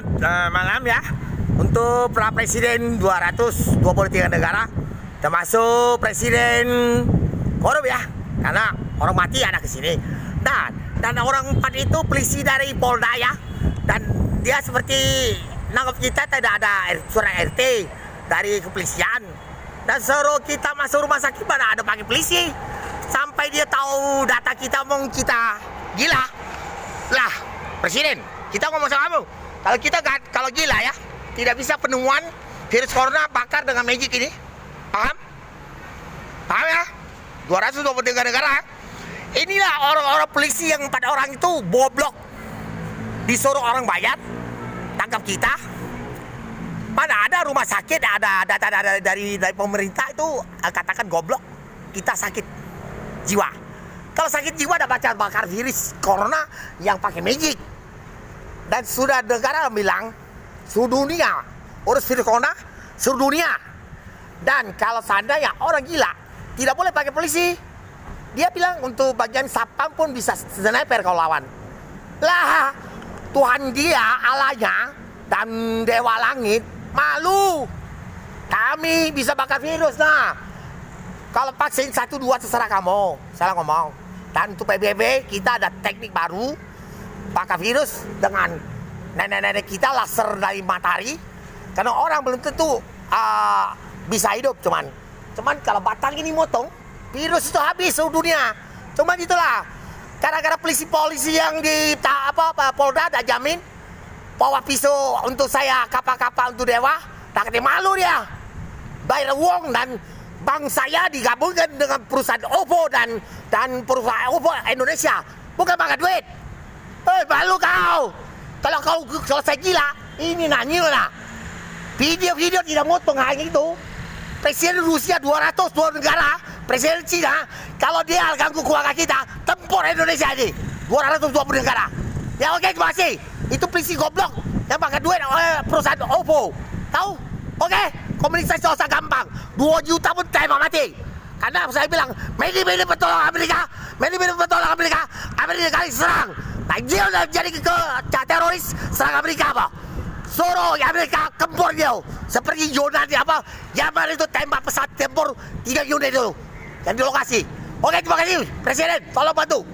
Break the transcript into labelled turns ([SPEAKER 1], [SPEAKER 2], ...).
[SPEAKER 1] Selamat malam ya untuk para presiden 223 negara, termasuk presiden korup ya, karena orang mati ada ke sini. Dan orang 4 itu polisi dari Polda ya, dan dia seperti nangkap kita tidak ada surat RT dari kepolisian, dan suruh kita masuk rumah sakit mana ada pakai polisi, sampai dia tahu data kita, omong kita gila lah. Presiden, kita ngomong sama kamu, kalau gila ya, tidak bisa penemuan virus corona bakar dengan magic ini. Paham? Paham ya? 223 negara. Inilah orang-orang polisi yang 4 orang itu boblok. Disuruh orang bayar, tangkap kita. Mana ada rumah sakit, ada data dari pemerintah itu katakan goblok. Kita sakit jiwa. Kalau sakit jiwa ada bakar virus corona yang pakai magic. Dan sudah negara bilang seluruh dunia urus virus corona seluruh dunia. Dan kalau seandainya orang gila tidak boleh pakai polisi, dia bilang untuk bagian sapam pun bisa sniper kalau lawan. Lah, Tuhan dia, Allahnya dan Dewa Langit malu. Kami bisa bakar virus. Nah, kalau vaksin 1, 2 terserah kamu, salah ngomong. Dan untuk PBB kita ada teknik baru, bakar virus dengan nenek-nenek kita laser dari matahari. Karena orang belum tentu bisa hidup, cuman kalau batang ini motong, virus itu habis seluruh dunia. Cuman itulah, gara-gara polisi yang di Polda ada jamin bawa pisau untuk saya kapal-kapal untuk dewa, tak ada malu dia. Bayar uang dan bank saya digabungkan dengan perusahaan OVO dan perusahaan OVO Indonesia, bukan makan duit. Malu kau. Kalau saya gila, ini nanya lah. Video-video tidak motong hanya itu. Presiden Rusia 202 negara, presiden Cina, kalau dia ganggu keluarga kita, tempur Indonesia ini 220 negara. Ya oke, terima kasih. Itu polisi goblok yang pakai duit oleh perusahaan OVO. Tahu? Oke, komunikasi susah gampang. 2 juta pun tembak mati. Karena saya bilang, Medi bertolong Amerika, Amerika serang. Dia udah jadi ke teroris, serang Amerika apa? Suruh Amerika kempur dia. Seperti Yunani apa? Yaman itu tembak pesawat tempur 3 unit dulu. Yang di lokasi. Oke, terima kasih Presiden, tolong bantu.